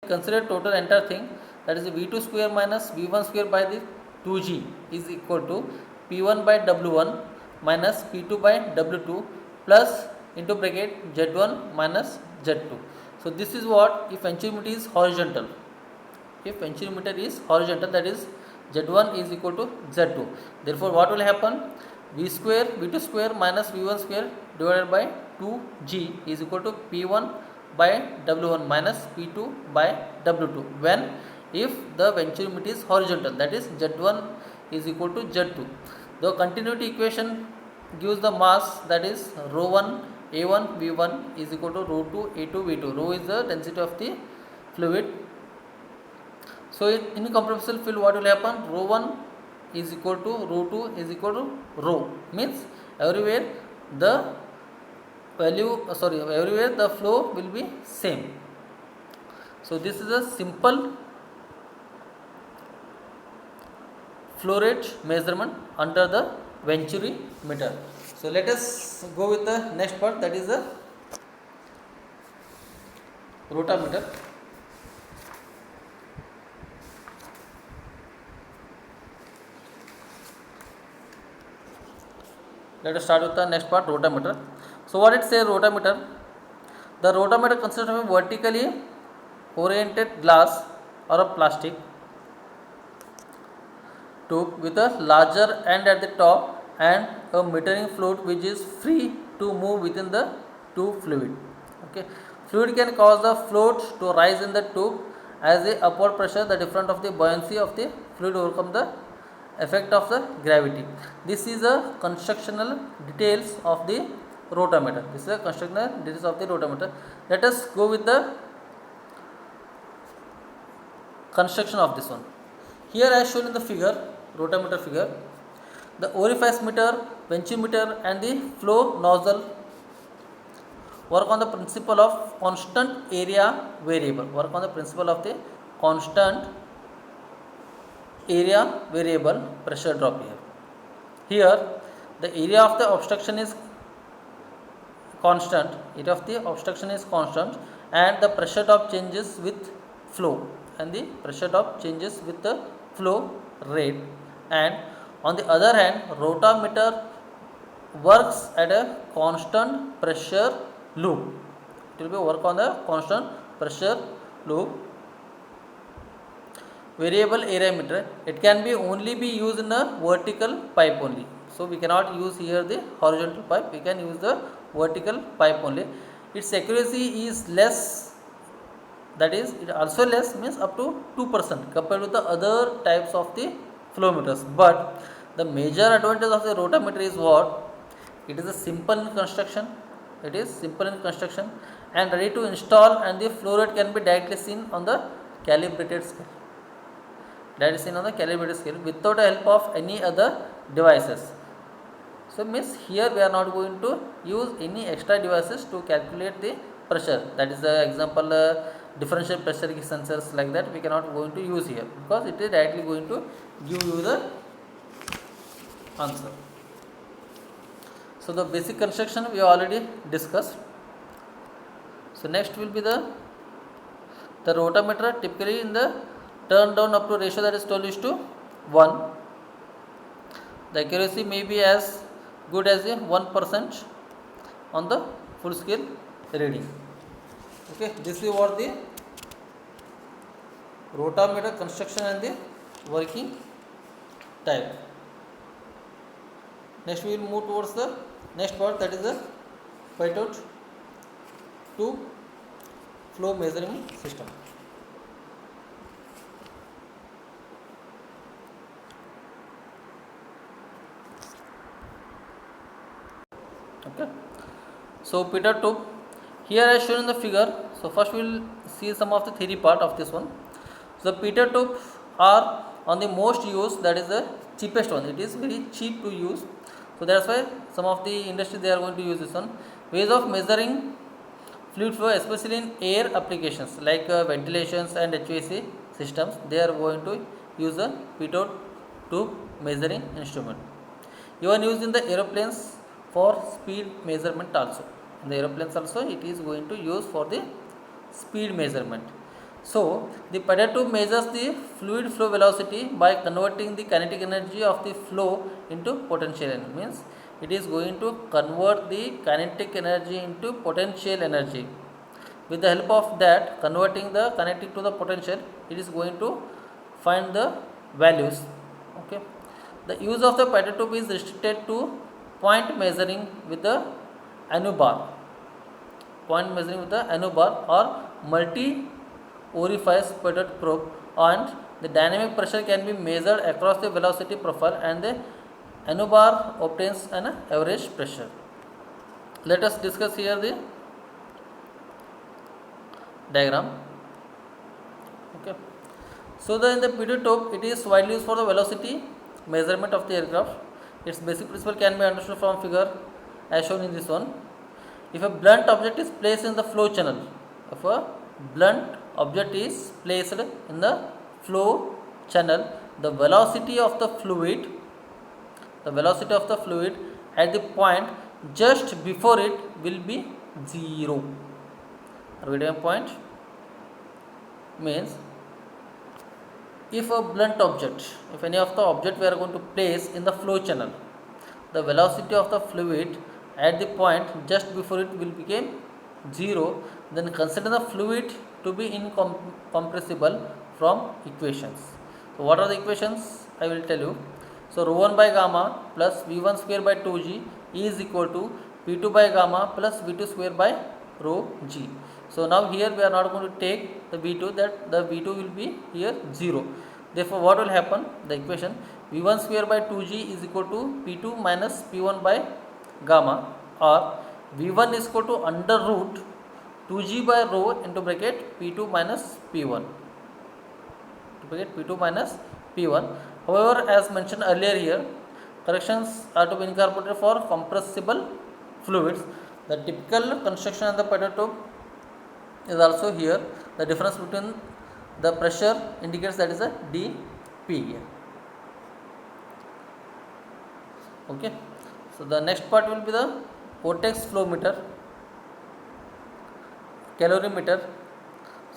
consider total entire thing, that is V2 square minus V1 square by the 2G is equal to P1 by W1 minus P2 by W2 plus into bracket Z1 minus Z2. So this is what if venturimeter is horizontal. If venturimeter is horizontal, that is Z1 is equal to Z2. Therefore, what will happen? V2 square minus V1 square divided by 2G is equal to P1 by W1 minus P2 by W2 when if the venturimeter is horizontal, that is Z1 is equal to Z2. The continuity equation gives the mass, that is rho 1 A1 V1 is equal to rho 2 A2 V2. Rho is the density of the fluid. So in incompressible field, what will happen? Rho 1 is equal to rho 2 is equal to rho, means everywhere the everywhere the flow will be same. So this is a simple flow rate measurement under the venturimeter. So let us go with the next part, that is the rotameter. Let us start with the next part, rotameter. So what it says, rotameter. The rotameter consists of a vertically oriented glass or a plastic tube with a larger end at the top and a metering fluid which is free to move within the tube fluid. Okay. Fluid can cause the float to rise in the tube as the upward pressure, the difference of the buoyancy of the fluid overcome the effect of the gravity. This is a constructional details of the rotameter. This is a constructional details of the rotameter. Let us go with the construction of this one. Here as shown in the figure, rotameter figure, the orifice meter, venturimeter and the flow nozzle work on the principle of constant area variable. Work on the principle of the constant area variable pressure drop here. Here the area of the obstruction is constant, and the pressure drop changes with flow, and the pressure drop changes with the flow rate. And on the other hand, rotameter works at a constant pressure loop. It will be work on the constant pressure loop. Variable area meter, it can be only be used in a vertical pipe only. So we cannot use here the horizontal pipe, we can use the vertical pipe only. Its accuracy is less, that is it also less, means up to 2% compared with the other types of the flow meters. But the major advantage of the rotameter is what? It is a simple in construction. It is simple in construction and ready to install, and the flow rate can be directly seen on the calibrated scale. That is seen on the calibrated scale without the help of any other devices. So means here we are not going to use any extra devices to calculate the pressure. That is the example differential pressure sensors, like that we cannot going to use here, because it is directly going to give you the answer. So the basic construction we already discussed. So next will be the rotameter, typically in the turn down up to ratio, that is 12:1. The accuracy may be as good as a 1% on the full scale reading. Okay, this is what the rotameter construction and the working type. Next we will move towards the next part, that is the pitot tube flow measuring system. Okay, so pitot tube here as shown in the figure. So first we will see some of the theory part of this one. So the pitot tube are on the most used, that is the cheapest one. It is very cheap to use, so that's why some of the industry they are going to use this one. Ways of measuring fluid flow, especially in air applications like ventilations and HVAC systems, they are going to use a pitot tube measuring instrument. Even used in the aeroplanes for speed measurement also. In the aeroplanes also it is going to use for the speed measurement. So the petal tube measures the fluid flow velocity by converting the kinetic energy of the flow into potential energy. Means it is going to convert the kinetic energy into potential energy. With the help of that, converting the kinetic to the potential, it is going to find the values. Okay. The use of the petal tube is restricted to point measuring with the anubar. Point measuring with the anubar or multi orifice petal probe, and the dynamic pressure can be measured across the velocity profile, and the anubar obtains an average pressure. Let us discuss here the diagram. Okay. So in the petal tube, it is widely used for the velocity measurement of the aircraft. Its basic principle can be understood from figure as shown in this one. If a blunt object is placed in the flow channel, if a blunt object is placed in the flow channel, the velocity of the fluid at the point just before it will be 0. Are we getting a point? Means if a blunt object, if any of the object we are going to place in the flow channel, the velocity of the fluid at the point just before it will become 0, then consider the fluid to be incompressible from equations. So what are the equations? I will tell you. So rho 1 by gamma plus v1 square by 2g is equal to p2 by gamma plus v2 square by rho g. So now here we are not going to take the v2, that the v2 will be here 0. Therefore what will happen? The equation v1 square by 2g is equal to p2 minus p1 by gamma, or v1 is equal to under root 2g by rho into bracket p2 minus p1 to bracket p2 minus p1. However, as mentioned earlier here, corrections are to be incorporated for compressible fluids. The typical construction of the petal tube is also here. The difference between the pressure indicates that is a dP here. Okay. So the next part will be the vortex flow meter, calorimeter.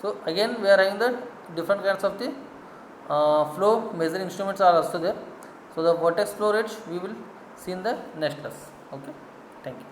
So again we are having the different kinds of the flow measuring instruments are also there. So the vortex flow rates we will see in the next class. Okay. Thank you.